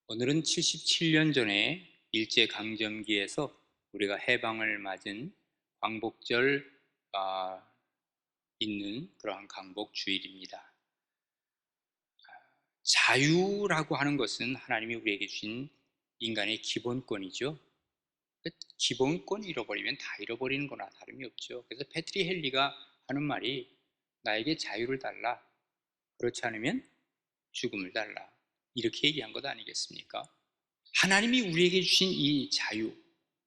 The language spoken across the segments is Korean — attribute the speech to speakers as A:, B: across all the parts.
A: 오늘은 77년 전에 일제강점기에서 우리가 해방을 맞은 광복절 있는 그러한 광복주일입니다. 자유라고 하는 것은 하나님이 우리에게 주신 인간의 기본권이죠. 기본권 잃어버리면 다 잃어버리는 거나 다름이 없죠. 그래서 패트리 헨리가 하는 말이 나에게 자유를 달라, 그렇지 않으면 죽음을 달라, 이렇게 얘기한 것 아니겠습니까? 하나님이 우리에게 주신 이 자유,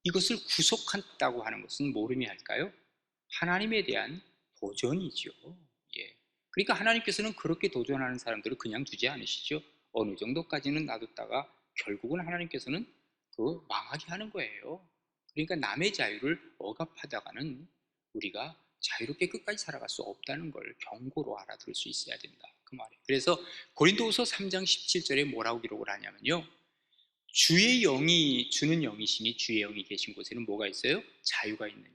A: 이것을 구속한다고 하는 것은 모름이 할까요? 하나님에 대한 도전이죠. 예. 그러니까 하나님께서는 그렇게 도전하는 사람들을 그냥 두지 않으시죠. 어느 정도까지는 놔뒀다가 결국은 하나님께서는 망하게 하는 거예요. 그러니까 남의 자유를 억압하다가는 우리가 자유롭게 끝까지 살아갈 수 없다는 걸 경고로 알아들을 수 있어야 된다, 그 말이에요. 그래서 고린도후서 3장 17절에 뭐라고 기록을 하냐면요, 주의 영이 주는 영이시니 주의 영이 계신 곳에는 뭐가 있어요? 자유가 있느니라.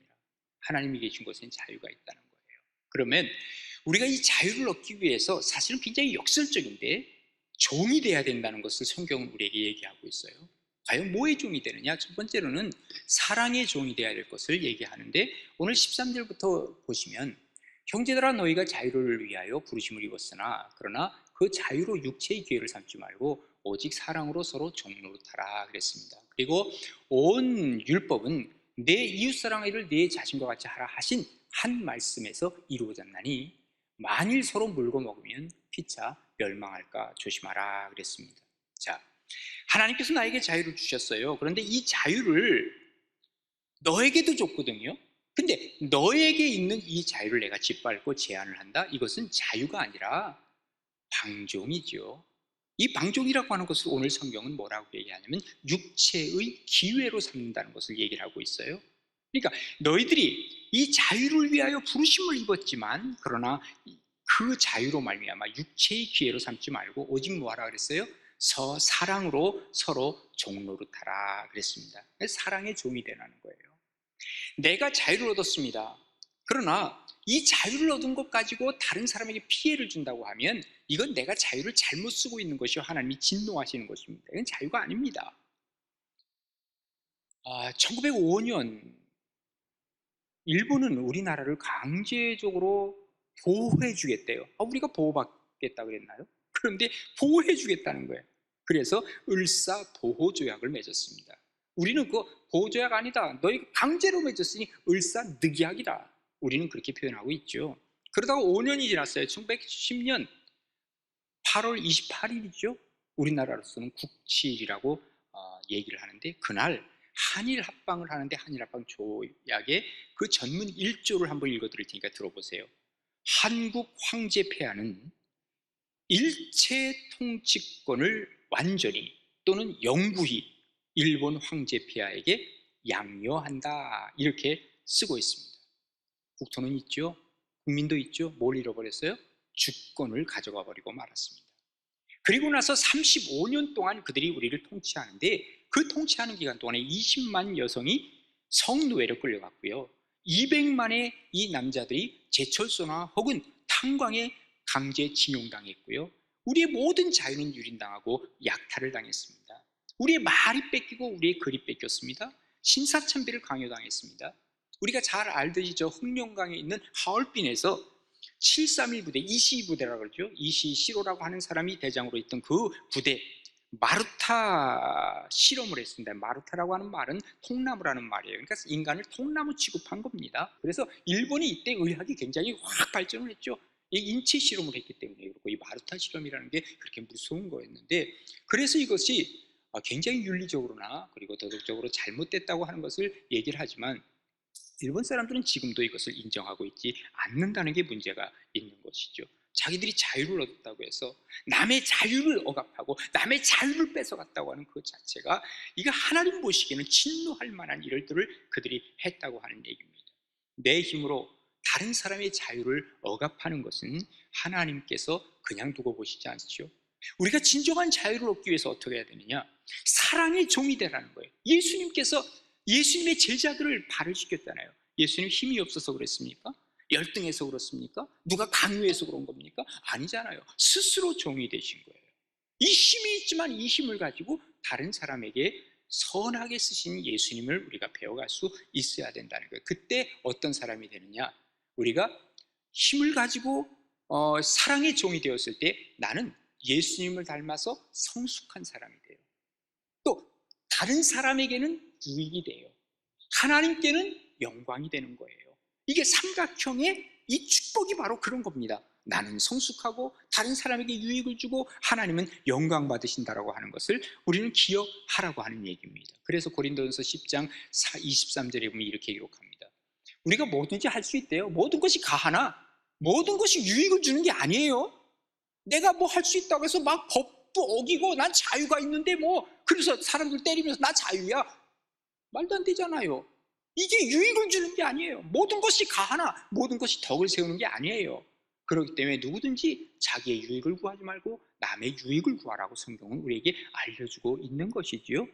A: 하나님이 계신 곳에는 자유가 있다는 거예요. 그러면 우리가 이 자유를 얻기 위해서 사실은 굉장히 역설적인데 종이 돼야 된다는 것을 성경은 우리에게 얘기하고 있어요. 과연 뭐의 종이 되느냐? 첫 번째로는 사랑의 종이 되어야 될 것을 얘기하는데, 오늘 13절부터 보시면 형제들아 너희가 자유를 위하여 부르심을 입었으나 그러나 그 자유로 육체의 기회를 삼지 말고 오직 사랑으로 서로 종노릇하라 그랬습니다. 그리고 온 율법은 내 이웃사랑을 내 자신과 같이 하라 하신 한 말씀에서 이루어졌나니 만일 서로 물고 먹으면 피차 멸망할까 조심하라 그랬습니다. 자, 하나님께서 나에게 자유를 주셨어요. 그런데 이 자유를 너에게도 줬거든요. 근데 너에게 있는 이 자유를 내가 짓밟고 제한을 한다? 이것은 자유가 아니라 방종이죠. 이 방종이라고 하는 것을 오늘 성경은 뭐라고 얘기하냐면 육체의 기회로 삼는다는 것을 얘기를 하고 있어요. 그러니까 너희들이 이 자유를 위하여 부르심을 입었지만 그러나 그 자유로 말미암아 육체의 기회로 삼지 말고 오직 뭐하라 그랬어요? 사랑으로 서로 종노릇하라 그랬습니다. 사랑의 종이 되라는 거예요. 내가 자유를 얻었습니다. 그러나 이 자유를 얻은 것 가지고 다른 사람에게 피해를 준다고 하면 이건 내가 자유를 잘못 쓰고 있는 것이요 하나님이 진노하시는 것입니다. 이건 자유가 아닙니다. 1905년 일본은 우리나라를 강제적으로 보호해 주겠대요. 우리가 보호받겠다 그랬나요? 그런데 보호해 주겠다는 거예요. 그래서 을사보호조약을 맺었습니다. 우리는 그 보호조약 아니다, 너희가 강제로 맺었으니 을사늑약이다, 우리는 그렇게 표현하고 있죠. 그러다가 5년이 지났어요. 1910년 8월 28일이죠. 우리나라로서는 국치일이라고 얘기를 하는데, 그날 한일 합방을 하는데 한일 합방 조약의 그 전문 1조를 한번 읽어드릴 테니까 들어보세요. 한국 황제 폐하는 일체 통치권을 완전히 또는 영구히 일본 황제 폐하에게 양요한다, 이렇게 쓰고 있습니다. 국토는 있죠, 국민도 있죠. 뭘 잃어버렸어요? 주권을 가져가 버리고 말았습니다. 그리고 나서 35년 동안 그들이 우리를 통치하는데, 그 통치하는 기간 동안에 20만 여성이 성노예로 끌려갔고요, 200만의 이 남자들이 제철소나 혹은 탄광에 강제 징용당했고요, 우리의 모든 자유는 유린당하고 약탈을 당했습니다. 우리의 말이 뺏기고 우리의 글이 뺏겼습니다. 신사참배를 강요당했습니다. 우리가 잘 알듯이 저 흑룡강에 있는 하얼빈에서 731 부대, 이시 부대라고 그러죠. 이시 시로라고 하는 사람이 대장으로 있던 그 부대, 마루타 실험을 했습니다. 마루타라고 하는 말은 통나무라는 말이에요. 그러니까 인간을 통나무 취급한 겁니다. 그래서 일본이 이때 의학이 굉장히 확 발전을 했죠. 이 인체 실험을 했기 때문에 그렇고, 이 마루타 실험이라는 게 그렇게 무서운 거였는데, 그래서 이것이 굉장히 윤리적으로나 그리고 도덕적으로 잘못됐다고 하는 것을 얘기를 하지만 일본 사람들은 지금도 이것을 인정하고 있지 않는다는 게 문제가 있는 것이죠. 자기들이 자유를 얻었다고 해서 남의 자유를 억압하고 남의 자유를 뺏어갔다고 하는 그 자체가, 이거 하나님 보시기에는 진노할 만한 일들을 그들이 했다고 하는 얘기입니다. 내 힘으로 다른 사람의 자유를 억압하는 것은 하나님께서 그냥 두고 보시지 않죠. 우리가 진정한 자유를 얻기 위해서 어떻게 해야 되느냐? 사랑의 종이 되라는 거예요. 예수님께서 예수님의 제자들을 발을 씻겼잖아요. 예수님 힘이 없어서 그랬습니까? 열등해서 그렇습니까? 누가 강요해서 그런 겁니까? 아니잖아요. 스스로 종이 되신 거예요. 이 힘이 있지만 이 힘을 가지고 다른 사람에게 선하게 쓰신 예수님을 우리가 배워갈 수 있어야 된다는 거예요. 그때 어떤 사람이 되느냐? 우리가 힘을 가지고 사랑의 종이 되었을 때 나는 예수님을 닮아서 성숙한 사람이 돼요. 또 다른 사람에게는 유익이 돼요. 하나님께는 영광이 되는 거예요. 이게 삼각형의 이 축복이 바로 그런 겁니다. 나는 성숙하고 다른 사람에게 유익을 주고 하나님은 영광 받으신다라고 하는 것을 우리는 기억하라고 하는 얘기입니다. 그래서 고린도전서 10장 23절에 보면 이렇게 기록합니다. 우리가 뭐든지 할 수 있대요. 모든 것이 가하나 모든 것이 유익을 주는 게 아니에요. 내가 뭐 할 수 있다고 해서 막 법도 어기고 난 자유가 있는데 뭐 그래서 사람들 때리면서 나 자유야? 말도 안 되잖아요. 이게 유익을 주는 게 아니에요. 모든 것이 가하나 모든 것이 덕을 세우는 게 아니에요. 그렇기 때문에 누구든지 자기의 유익을 구하지 말고 남의 유익을 구하라고 성경은 우리에게 알려주고 있는 것이지요.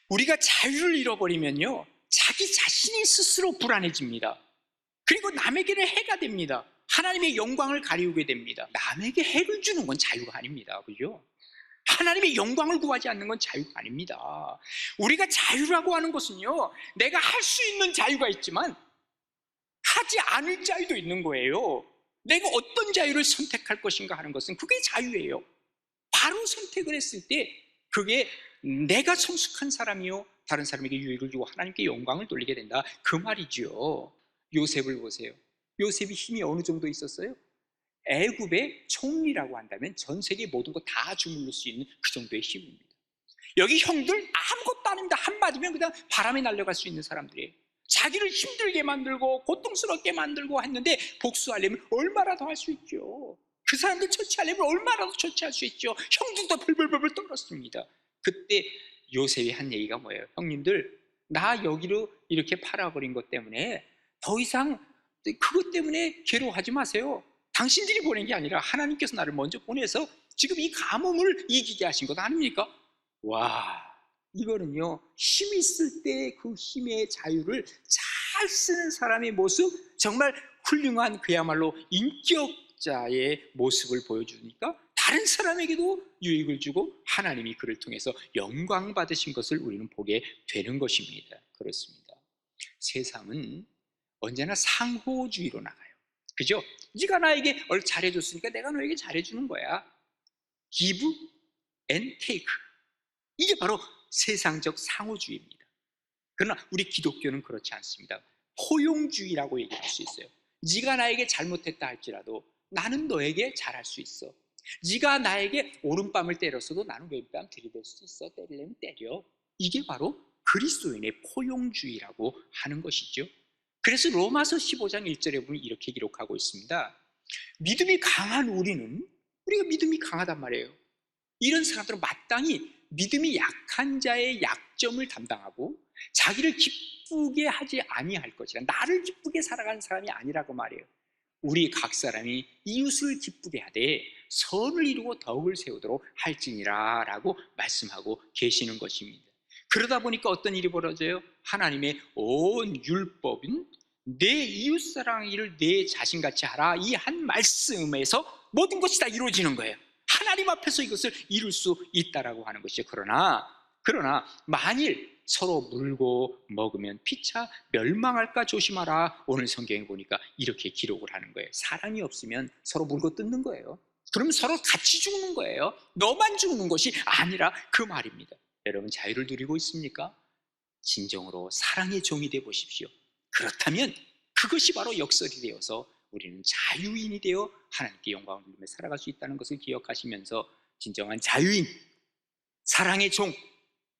A: 우리가 자유를 잃어버리면요, 자기 자신이 스스로 불안해집니다. 그리고 남에게는 해가 됩니다. 하나님의 영광을 가리우게 됩니다. 남에게 해를 주는 건 자유가 아닙니다. 그죠? 하나님의 영광을 구하지 않는 건 자유가 아닙니다. 우리가 자유라고 하는 것은요, 내가 할 수 있는 자유가 있지만 하지 않을 자유도 있는 거예요. 내가 어떤 자유를 선택할 것인가 하는 것은 그게 자유예요. 바로 선택을 했을 때 그게 내가 성숙한 사람이요, 다른 사람에게 유익을 주고 하나님께 영광을 돌리게 된다, 그 말이죠. 요셉을 보세요. 요셉이 힘이 어느 정도 있었어요? 애굽의 총리라고 한다면 전 세계 모든 거 다 주물를 수 있는 그 정도의 힘입니다. 여기 형들 아무것도 아닙니다. 한마디면 그냥 바람에 날아갈 수 있는 사람들이에요. 자기를 힘들게 만들고 고통스럽게 만들고 했는데 복수하려면 얼마나 더 할 수 있죠. 그 사람들 처치하려면 얼마나 더 처치할 수 있죠. 형들도 벌벌벌 떨었습니다. 그때 요셉이 한 얘기가 뭐예요? 형님들, 나 여기로 이렇게 팔아버린 것 때문에 더 이상 그것 때문에 괴로워하지 마세요. 당신들이 보낸 게 아니라 하나님께서 나를 먼저 보내서 지금 이 가뭄을 이기게 하신 것 아닙니까? 와, 이거는요, 힘 있을 때 그 힘의 자유를 잘 쓰는 사람의 모습, 정말 훌륭한 그야말로 인격자의 모습을 보여주니까 다른 사람에게도 유익을 주고 하나님이 그를 통해서 영광 받으신 것을 우리는 보게 되는 것입니다. 그렇습니다. 세상은 언제나 상호주의로 나가요. 그죠? 네가 나에게 잘해줬으니까 내가 너에게 잘해주는 거야. Give and take. 이게 바로 세상적 상호주의입니다. 그러나 우리 기독교는 그렇지 않습니다. 포용주의라고 얘기할 수 있어요. 네가 나에게 잘못했다 할지라도 나는 너에게 잘할 수 있어. 네가 나에게 오른뺨을 때렸어도 나는 왼뺨 들이댈 수 있어. 때리려면 때려. 이게 바로 그리스도인의 포용주의라고 하는 것이죠. 그래서 로마서 15장 1절에 보면 이렇게 기록하고 있습니다. 믿음이 강한 우리가 믿음이 강하단 말이에요. 이런 사람들은 마땅히 믿음이 약한 자의 약점을 담당하고 자기를 기쁘게 하지 아니할 것이라, 나를 기쁘게 살아가는 사람이 아니라고 말해요. 우리 각 사람이 이웃을 기쁘게 하되 선을 이루고 덕을 세우도록 할지니라 라고 말씀하고 계시는 것입니다. 그러다 보니까 어떤 일이 벌어져요? 하나님의 온 율법인 내 이웃사랑의 일을 내 자신같이 하라, 이 한 말씀에서 모든 것이 다 이루어지는 거예요. 하나님 앞에서 이것을 이룰 수 있다라고 하는 것이죠. 그러나 만일 서로 물고 먹으면 피차 멸망할까 조심하라. 오늘 성경에 보니까 이렇게 기록을 하는 거예요. 사랑이 없으면 서로 물고 뜯는 거예요. 그러면 서로 같이 죽는 거예요. 너만 죽는 것이 아니라 그 말입니다. 여러분, 자유를 누리고 있습니까? 진정으로 사랑의 종이 되어 보십시오. 그렇다면 그것이 바로 역설이 되어서 우리는 자유인이 되어 하나님께 영광을 돌리며 살아갈 수 있다는 것을 기억하시면서 진정한 자유인, 사랑의 종,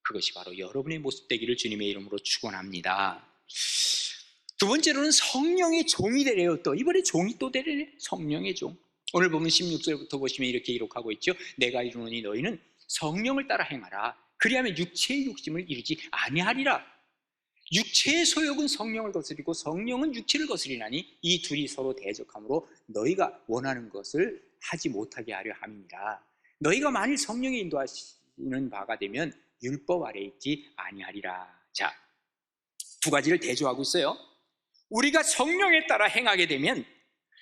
A: 그것이 바로 여러분의 모습 되기를 주님의 이름으로 축원합니다. 두 번째로는 성령의 종이 되래요. 또 이번에 종이 또 되래요. 성령의 종. 오늘 보면 16절부터 보시면 이렇게 기록하고 있죠. 내가 이르노니 너희는 성령을 따라 행하라. 그리하면 육체의 욕심을 이루지 아니하리라. 육체의 소욕은 성령을 거스리고 성령은 육체를 거스리나니 이 둘이 서로 대적하므로 너희가 원하는 것을 하지 못하게 하려 함이니라. 너희가 만일 성령의 인도하시는 바가 되면 율법 아래에 있지 아니하리라. 자, 두 가지를 대조하고 있어요. 우리가 성령에 따라 행하게 되면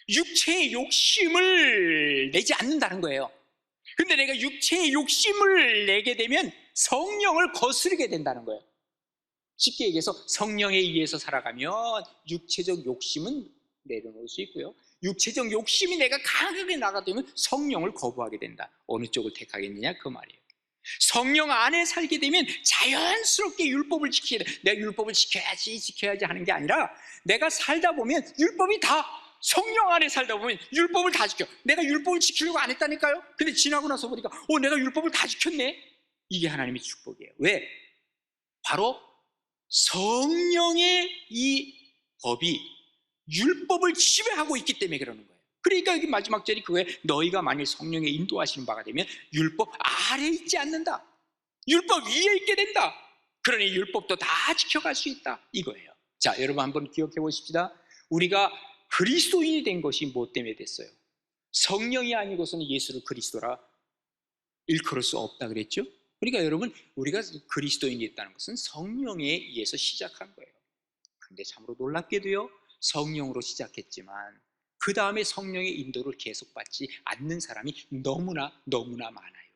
A: 육체의 욕심을 내지 않는다는 거예요. 근데 내가 육체의 욕심을 내게 되면 성령을 거스르게 된다는 거예요. 쉽게 얘기해서 성령에 의해서 살아가면 육체적 욕심은 내려놓을 수 있고요, 육체적 욕심이 내가 강하게 나가되면 성령을 거부하게 된다. 어느 쪽을 택하겠느냐 그 말이에요. 성령 안에 살게 되면 자연스럽게 율법을 지켜야 돼. 내가 율법을 지켜야지 하는 게 아니라 내가 살다 보면 율법이 다, 성령 안에 살다 보면 율법을 다 지켜. 내가 율법을 지키려고 안 했다니까요. 근데 지나고 나서 보니까 내가 율법을 다 지켰네. 이게 하나님의 축복이에요. 왜? 바로 성령의 이 법이 율법을 지배하고 있기 때문에 그러는 거예요. 그러니까 여기 마지막 절이 그거예요. 너희가 만일 성령의 인도하시는 바가 되면 율법 아래에 있지 않는다, 율법 위에 있게 된다. 그러니 율법도 다 지켜갈 수 있다 이거예요. 자, 여러분 한번 기억해 보십시다. 우리가 그리스도인이 된 것이 뭐 때문에 됐어요? 성령이 아니고서는 예수를 그리스도라 일컬을 수 없다 그랬죠? 그러니까 여러분, 우리가 그리스도인이 됐다는 것은 성령에 의해서 시작한 거예요. 그런데 참으로 놀랍게도요, 성령으로 시작했지만 그 다음에 성령의 인도를 계속 받지 않는 사람이 너무나 많아요.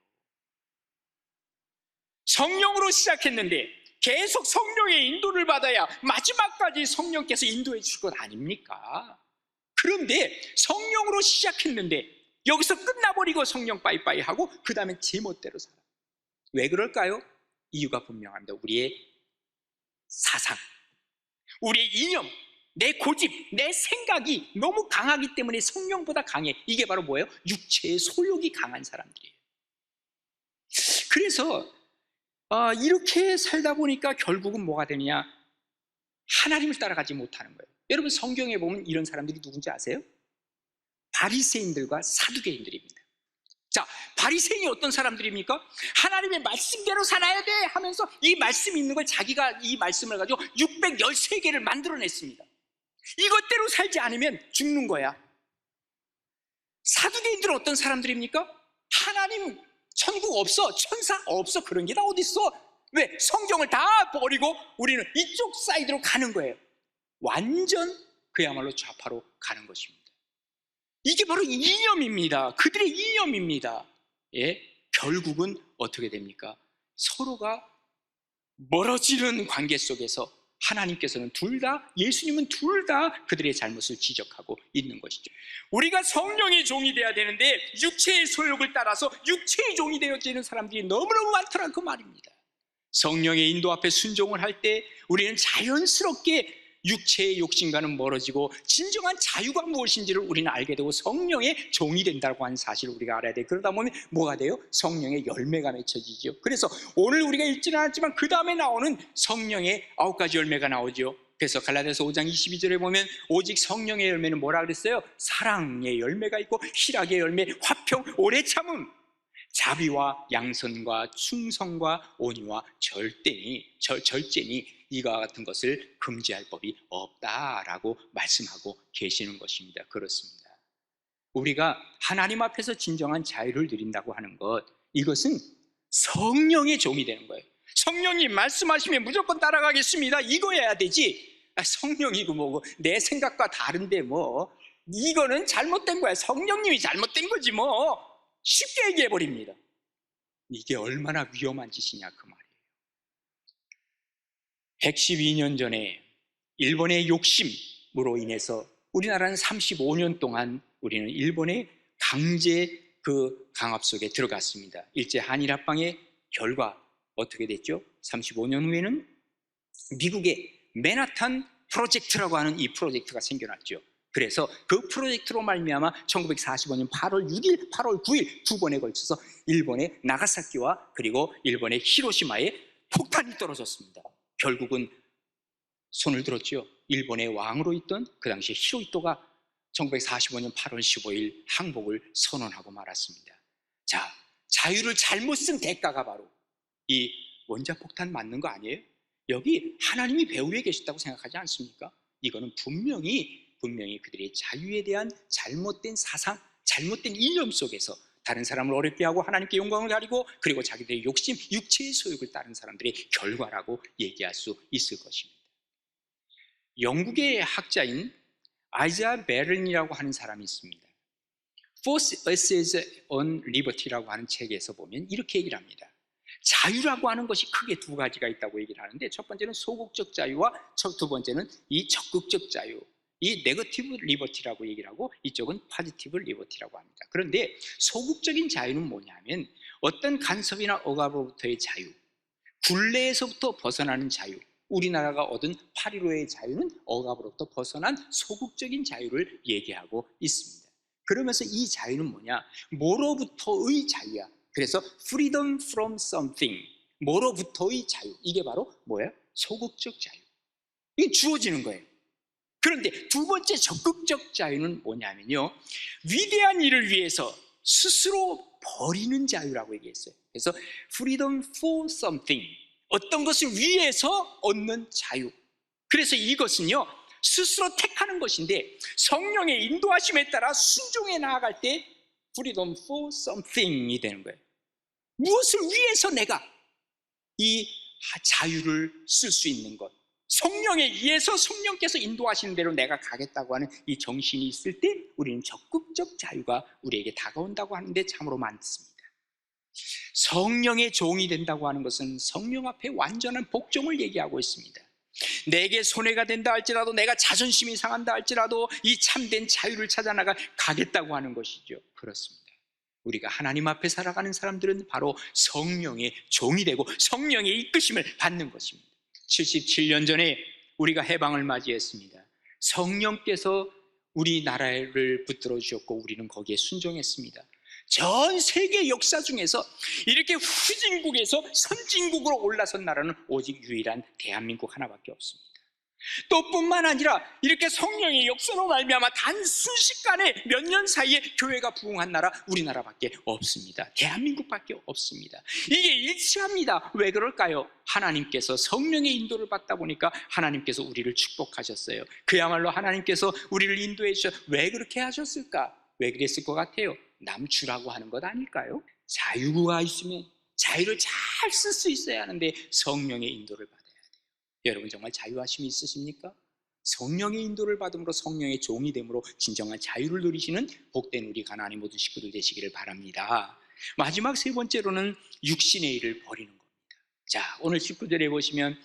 A: 성령으로 시작했는데 계속 성령의 인도를 받아야 마지막까지 성령께서 인도해 줄 것 아닙니까? 그런데 성령으로 시작했는데 여기서 끝나버리고 성령 빠이빠이 하고 그 다음에 제멋대로 살아. 왜 그럴까요? 이유가 분명합니다. 우리의 사상, 우리의 이념, 내 고집, 내 생각이 너무 강하기 때문에 성령보다 강해. 이게 바로 뭐예요? 육체의 소욕이 강한 사람들이에요. 그래서 이렇게 살다 보니까 결국은 뭐가 되느냐? 하나님을 따라가지 못하는 거예요. 여러분, 성경에 보면 이런 사람들이 누군지 아세요? 바리새인들과 사두개인들입니다. 자, 바리새인이 어떤 사람들입니까? 하나님의 말씀대로 살아야 돼 하면서 이 말씀이 있는 걸 자기가 이 말씀을 가지고 613개를 만들어냈습니다. 이것대로 살지 않으면 죽는 거야. 사두개인들은 어떤 사람들입니까? 하나님, 천국 없어, 천사 없어, 그런 게 다 어딨어. 왜? 성경을 다 버리고 우리는 이쪽 사이드로 가는 거예요. 완전 그야말로 좌파로 가는 것입니다. 이게 바로 이념입니다. 그들의 이념입니다. 예? 결국은 어떻게 됩니까? 서로가 멀어지는 관계 속에서 하나님께서는 둘 다, 예수님은 둘 다 그들의 잘못을 지적하고 있는 것이죠. 우리가 성령의 종이 되어야 되는데 육체의 소욕을 따라서 육체의 종이 되어지는 사람들이 너무너무 많더라 그 말입니다. 성령의 인도 앞에 순종을 할 때 우리는 자연스럽게 육체의 욕심과는 멀어지고 진정한 자유가 무엇인지를 우리는 알게 되고 성령의 종이 된다고 하는 사실을 우리가 알아야 돼요. 그러다 보면 뭐가 돼요? 성령의 열매가 맺혀지죠. 그래서 오늘 우리가 읽지는 않았지만 그 다음에 나오는 성령의 9가지 열매가 나오죠. 그래서 갈라디아서 5장 22절에 보면 오직 성령의 열매는 뭐라 그랬어요? 사랑의 열매가 있고 희락의 열매, 화평, 오래 참음, 자비와 양선과 충성과 온유와 절제니 이와 같은 것을 금지할 법이 없다라고 말씀하고 계시는 것입니다. 그렇습니다. 우리가 하나님 앞에서 진정한 자유를 누린다고 하는 것, 이것은 성령의 종이 되는 거예요. 성령이 말씀하시면 무조건 따라가겠습니다, 이거여야 되지, 성령이고 뭐고 내 생각과 다른데 뭐 이거는 잘못된 거야, 성령님이 잘못된 거지 뭐, 쉽게 얘기해버립니다. 이게 얼마나 위험한 짓이냐 그 말이에요. 112년 전에 일본의 욕심으로 인해서 우리나라는 35년 동안 우리는 일본의 강제 강압 속에 들어갔습니다. 일제 한일합방의 결과 어떻게 됐죠? 35년 후에는 미국의 맨하탄 프로젝트라고 하는 이 프로젝트가 생겨났죠. 그래서 그 프로젝트로 말미암아 1945년 8월 6일, 8월 9일 두 번에 걸쳐서 일본의 나가사키와 그리고 일본의 히로시마에 폭탄이 떨어졌습니다. 결국은 손을 들었죠. 일본의 왕으로 있던 그 당시 히로히토가 1945년 8월 15일 항복을 선언하고 말았습니다. 자, 자유를 잘못 쓴 대가가 바로 이 원자폭탄 맞는 거 아니에요? 여기 하나님이 배후에 계셨다고 생각하지 않습니까? 이거는 분명히 그들의 자유에 대한 잘못된 사상, 잘못된 이념 속에서 다른 사람을 어렵게 하고 하나님께 영광을 가리고 그리고 자기들의 욕심, 육체의 소욕을 따른 사람들의 결과라고 얘기할 수 있을 것입니다. 영국의 학자인 아이자 베른이라고 하는 사람이 있습니다. Fourth Essays on Liberty라고 하는 책에서 보면 이렇게 얘기를 합니다. 자유라고 하는 것이 크게 두 가지가 있다고 얘기를 하는데, 첫 번째는 소극적 자유와 두 번째는 이 적극적 자유, 이 네거티브 리버티라고 얘기를 하고, 이쪽은 포지티브 리버티라고 합니다. 그런데 소극적인 자유는 뭐냐면 어떤 간섭이나 억압으로부터의 자유, 굴레에서부터 벗어나는 자유, 우리나라가 얻은 8.15의 자유는 억압으로부터 벗어난 소극적인 자유를 얘기하고 있습니다. 그러면서 이 자유는 뭐냐? 뭐로부터의 자유야. 그래서 freedom from something, 뭐로부터의 자유, 이게 바로 뭐예요? 소극적 자유. 이게 주어지는 거예요. 그런데 두 번째 적극적 자유는 뭐냐면요, 위대한 일을 위해서 스스로 버리는 자유라고 얘기했어요. 그래서 freedom for something, 어떤 것을 위해서 얻는 자유. 그래서 이것은요, 스스로 택하는 것인데 성령의 인도하심에 따라 순종해 나아갈 때 freedom for something이 되는 거예요. 무엇을 위해서 내가 이 자유를 쓸 수 있는 것, 성령에 의해서 성령께서 인도하시는 대로 내가 가겠다고 하는 이 정신이 있을 때 우리는 적극적 자유가 우리에게 다가온다고 하는데 참으로 많습니다. 성령의 종이 된다고 하는 것은 성령 앞에 완전한 복종을 얘기하고 있습니다. 내게 손해가 된다 할지라도, 내가 자존심이 상한다 할지라도 이 참된 자유를 찾아 가겠다고 하는 것이죠. 그렇습니다. 우리가 하나님 앞에 살아가는 사람들은 바로 성령의 종이 되고 성령의 이끄심을 받는 것입니다. 77년 전에 우리가 해방을 맞이했습니다. 성령께서 우리나라를 붙들어 주셨고 우리는 거기에 순종했습니다. 전 세계 역사 중에서 이렇게 후진국에서 선진국으로 올라선 나라는 오직 유일한 대한민국 하나밖에 없습니다. 또 뿐만 아니라 이렇게 성령의 역사로 말미암아 단 순식간에 몇 년 사이에 교회가 부흥한 나라 우리나라밖에 없습니다. 대한민국밖에 없습니다. 이게 일치합니다. 왜 그럴까요? 하나님께서 성령의 인도를 받다 보니까 하나님께서 우리를 축복하셨어요. 그야말로 하나님께서 우리를 인도해 주셔. 왜 그렇게 하셨을까? 왜 그랬을 것 같아요? 남 주라고 하는 것 아닐까요? 자유가 있으면 자유를 잘 쓸 수 있어야 하는데 성령의 인도를 받아야 돼요. 여러분 정말 자유하심이 있으십니까? 성령의 인도를 받음으로 성령의 종이 됨으로 진정한 자유를 누리시는 복된 우리 가나안의 모든 식구들 되시기를 바랍니다. 마지막 세 번째로는 육신의 일을 버리는 겁니다. 자, 오늘 19절에 보시면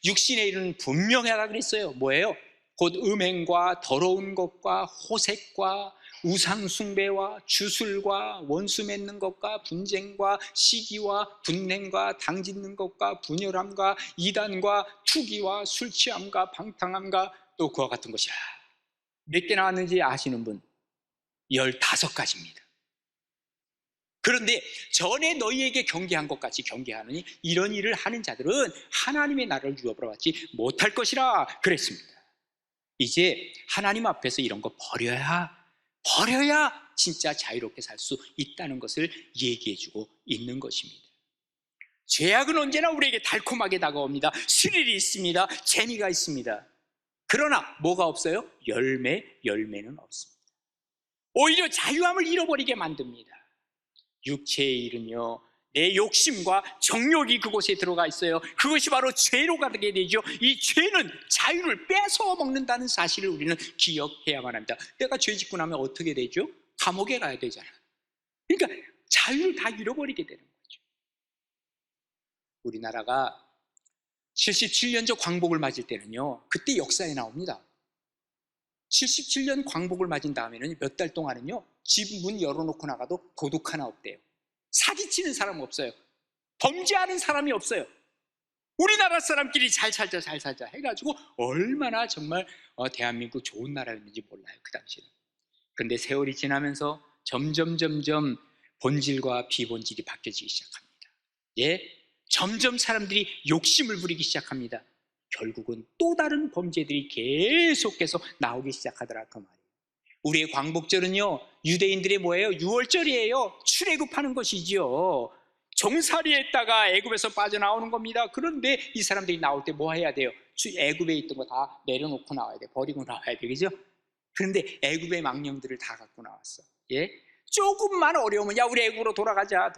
A: 육신의 일은 분명하다 그랬어요. 뭐예요? 곧 음행과 더러운 것과 호색과 우상숭배와 주술과 원수 맺는 것과 분쟁과 시기와 분냉과 당짓는 것과 분열함과 이단과 투기와 술취함과 방탕함과 또 그와 같은 것이라. 몇 개 나왔는지 아시는 분? 15가지입니다. 그런데 전에 너희에게 경계한 것 같이 경계하느니 이런 일을 하는 자들은 하나님의 나라를 유업으로 받지 못할 것이라 그랬습니다. 이제 하나님 앞에서 이런 거 버려야 진짜 자유롭게 살 수 있다는 것을 얘기해주고 있는 것입니다. 죄악은 언제나 우리에게 달콤하게 다가옵니다. 스릴이 있습니다. 재미가 있습니다. 그러나 뭐가 없어요? 열매는 없습니다. 오히려 자유함을 잃어버리게 만듭니다. 육체의 일은요, 내 욕심과 정욕이 그곳에 들어가 있어요. 그것이 바로 죄로 가게 되죠. 이 죄는 자유를 뺏어 먹는다는 사실을 우리는 기억해야만 합니다. 내가 죄 짓고 나면 어떻게 되죠? 감옥에 가야 되잖아. 그러니까 자유를 다 잃어버리게 되는 거죠. 우리나라가 77년적 광복을 맞을 때는요, 그때 역사에 나옵니다. 77년 광복을 맞은 다음에는 몇 달 동안은요, 집 문 열어놓고 나가도 도둑 하나 없대요. 사기치는 사람 없어요. 범죄하는 사람이 없어요. 우리나라 사람끼리 잘 살자 해가지고 얼마나 정말 대한민국 좋은 나라였는지 몰라요, 그 당시에는. 그런데 세월이 지나면서 점점 본질과 비본질이 바뀌어지기 시작합니다. 예, 점점 사람들이 욕심을 부리기 시작합니다. 결국은 또 다른 범죄들이 계속해서 나오기 시작하더라, 그 말이에요. 우리의 광복절은요, 유대인들의 뭐예요? 유월절이에요. 출애굽하는 것이지요. 종살이했다가 애굽에서 빠져나오는 겁니다. 그런데 이 사람들이 나올 때 뭐 해야 돼요? 애굽에 있던 거 다 내려놓고 나와야 돼. 버리고 나와야 되겠죠? 그런데 애굽의 망령들을 다 갖고 나왔어. 예? 조금만 어려우면 야, 우리 애굽으로 돌아가자.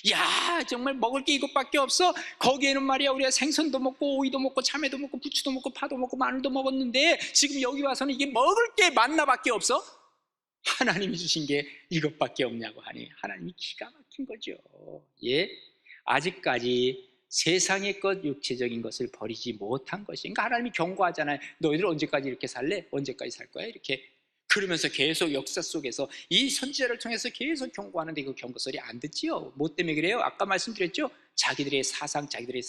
A: 야, 정말 먹을 게 이것밖에 없어? 거기에는 말이야, 우리가 생선도 먹고 오이도 먹고 참외도 먹고 부추도 먹고 파도 먹고 마늘도 먹었는데 지금 여기 와서는 이게 먹을 게 만나밖에 없어? 하나님이 주신 게 이것밖에 없냐고 하니 하나님이 기가 막힌 거죠. 예, 아직까지 세상의 것, 육체적인 것을 버리지 못한 것이. 그러니까 하나님이 경고하잖아요. 너희들 언제까지 이렇게 살래? 언제까지 살 거야? 이렇게. 그러면서 계속 역사 속에서 이 선지자를 통해서 계속 경고하는데 그 경고 소리 안 듣지요. 뭐 때문에 그래요? 아까 말씀드렸죠. 자기들의 사상, 자기들의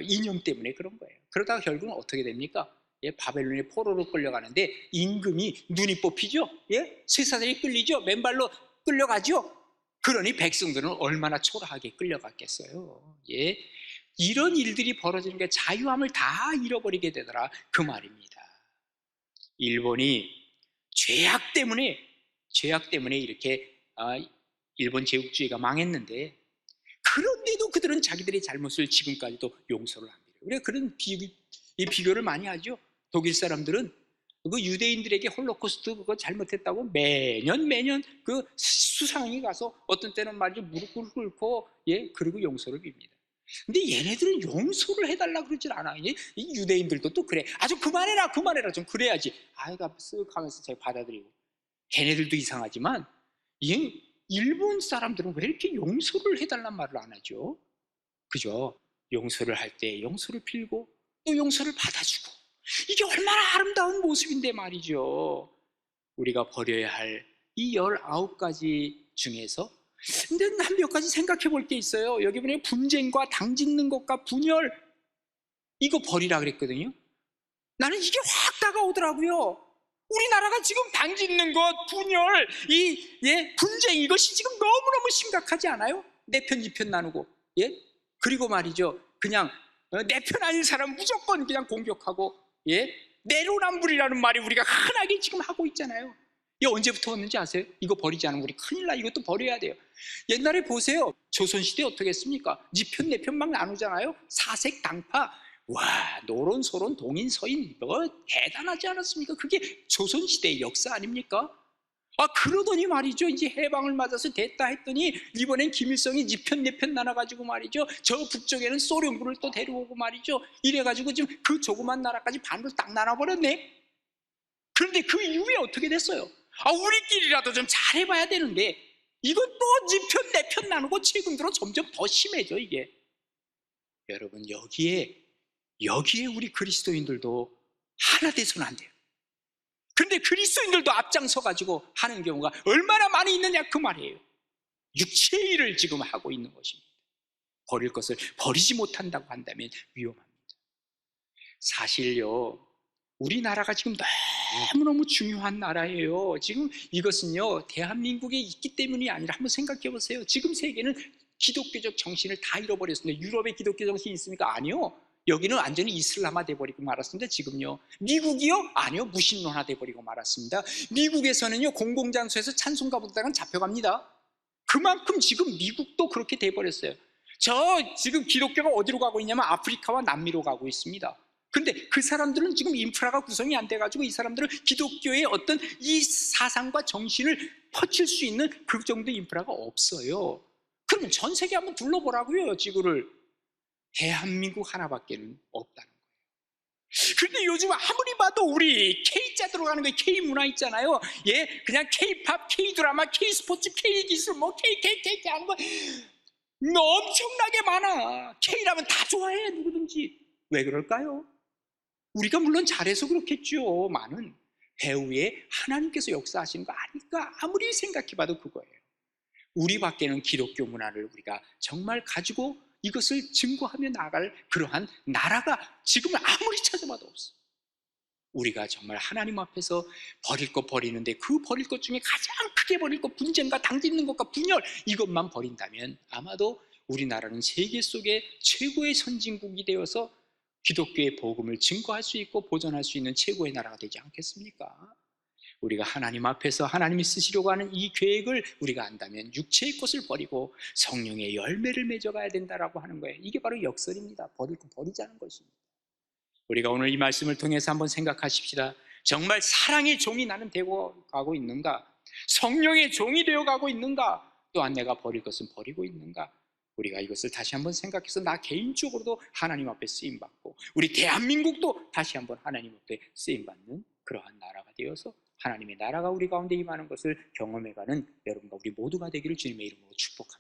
A: 이념 때문에 그런 거예요. 그러다가 결국은 어떻게 됩니까? 예, 바벨론의 포로로 끌려가는데 임금이 눈이 뽑히죠. 예, 쇠사슬이 끌리죠. 맨발로 끌려가죠. 그러니 백성들은 얼마나 초라하게 끌려갔겠어요. 예, 이런 일들이 벌어지는 게 자유함을 다 잃어버리게 되더라 그 말입니다. 일본이 죄악 때문에 이렇게 일본 제국주의가 망했는데, 그런데도 그들은 자기들의 잘못을 지금까지도 용서를 합니다. 우리가 그런 비교를 많이 하죠. 독일 사람들은 그 유대인들에게 홀로코스트 그거 잘못했다고 매년 그 수상이 가서 어떤 때는 말이죠 무릎 꿇고 예 그리고 용서를 빕니다. 근데 얘네들은 용서를 해달라 그러질 않아. 이 유대인들도 또 그래. 아주 그만해라 좀 그래야지. 아이가 쓱 하면서 제가 받아들이고. 걔네들도 이상하지만 이 일본 사람들은 왜 이렇게 용서를 해달란 말을 안 하죠? 그죠? 용서를 할 때 용서를 빌고 또 용서를 받아주고, 이게 얼마나 아름다운 모습인데 말이죠. 우리가 버려야 할 이 19가지 중에서 근데 한 몇 가지 생각해 볼 게 있어요. 여기 보면 분쟁과 당짓는 것과 분열, 이거 버리라 그랬거든요. 나는 이게 확 다가오더라고요. 우리나라가 지금 당짓는 것, 분열, 분쟁, 이것이 지금 너무너무 심각하지 않아요? 내 편, 이 편 나누고, 예? 그리고 말이죠. 그냥 내 편 아닌 사람 무조건 그냥 공격하고, 예? 내로남불이라는 말이 우리가 흔하게 지금 하고 있잖아요. 이게 언제부터 왔는지 아세요? 이거 버리지 않으면 우리 큰일 나. 이것도 버려야 돼요. 옛날에 보세요. 조선시대 어떻게 했습니까? 네 편, 내 편 막 나누잖아요. 사색, 당파. 와, 노론, 소론, 동인, 서인, 뭐 대단하지 않았습니까? 그게 조선시대의 역사 아닙니까? 그러더니 말이죠. 이제 해방을 맞아서 됐다 했더니 이번엔 김일성이 네 편, 내 편 나눠가지고 말이죠. 저 북쪽에는 소련군을 또 데려오고 말이죠. 이래가지고 지금 그 조그만 나라까지 반으로 딱 나눠버렸네. 그런데 그 이후에 어떻게 됐어요? 우리끼리라도 좀 잘해봐야 되는데 이건 또 네 편, 내 편 나누고 최근 들어 점점 더 심해져 이게. 여러분 여기에 우리 그리스도인들도 하나 돼서는 안 돼요. 그런데 그리스도인들도 앞장서 가지고 하는 경우가 얼마나 많이 있느냐 그 말이에요. 육체의 일을 지금 하고 있는 것입니다. 버릴 것을 버리지 못한다고 한다면 위험합니다. 사실요, 우리나라가 지금 너무너무 중요한 나라예요. 지금 이것은요 대한민국에 있기 때문이 아니라 한번 생각해 보세요. 지금 세계는 기독교적 정신을 다 잃어버렸습니다. 유럽에 기독교 정신이 있습니까? 아니요. 여기는 완전히 이슬람화 돼버리고 말았습니다. 지금요. 미국이요? 아니요. 무신론화 돼버리고 말았습니다. 미국에서는요 공공장소에서 찬송가 부르다가 잡혀갑니다. 그만큼 지금 미국도 그렇게 돼버렸어요. 지금 기독교가 어디로 가고 있냐면 아프리카와 남미로 가고 있습니다. 근데 그 사람들은 지금 인프라가 구성이 안 돼가지고 이 사람들은 기독교의 어떤 이 사상과 정신을 퍼칠 수 있는 그 정도의 인프라가 없어요. 그러면 전 세계 한번 둘러보라고요. 지구를. 대한민국 하나밖에는 없다는 거예요. 그런데 요즘 아무리 봐도 우리 K자 들어가는 거 K문화 있잖아요. 예, 그냥 K팝, K드라마, K스포츠, K기술, 뭐 K 하는 거 엄청나게 많아. K라면 다 좋아해 누구든지. 왜 그럴까요? 우리가 물론 잘해서 그렇겠죠. 많은 배후에 하나님께서 역사하시는 거 아니까 아무리 생각해봐도 그거예요. 우리 밖에는 기독교 문화를 우리가 정말 가지고 이것을 증거하며 나아갈 그러한 나라가 지금 아무리 찾아봐도 없어. 우리가 정말 하나님 앞에서 버릴 것 버리는데 그 버릴 것 중에 가장 크게 버릴 것, 분쟁과 당짓는 것과 분열, 이것만 버린다면 아마도 우리나라는 세계 속에 최고의 선진국이 되어서 기독교의 복음을 증거할 수 있고 보존할 수 있는 최고의 나라가 되지 않겠습니까? 우리가 하나님 앞에서 하나님이 쓰시려고 하는 이 계획을 우리가 안다면 육체의 것을 버리고 성령의 열매를 맺어가야 된다라고 하는 거예요. 이게 바로 역설입니다. 버릴 거 버리자는 것입니다. 우리가 오늘 이 말씀을 통해서 한번 생각하십시다. 정말 사랑의 종이 나는 되고 가고 있는가? 성령의 종이 되어 가고 있는가? 또한 내가 버릴 것은 버리고 있는가? 우리가 이것을 다시 한번 생각해서 나 개인적으로도 하나님 앞에 쓰임받고 우리 대한민국도 다시 한번 하나님 앞에 쓰임받는 그러한 나라가 되어서 하나님의 나라가 우리 가운데 임하는 것을 경험해가는 여러분과 우리 모두가 되기를 주님의 이름으로 축복합니다.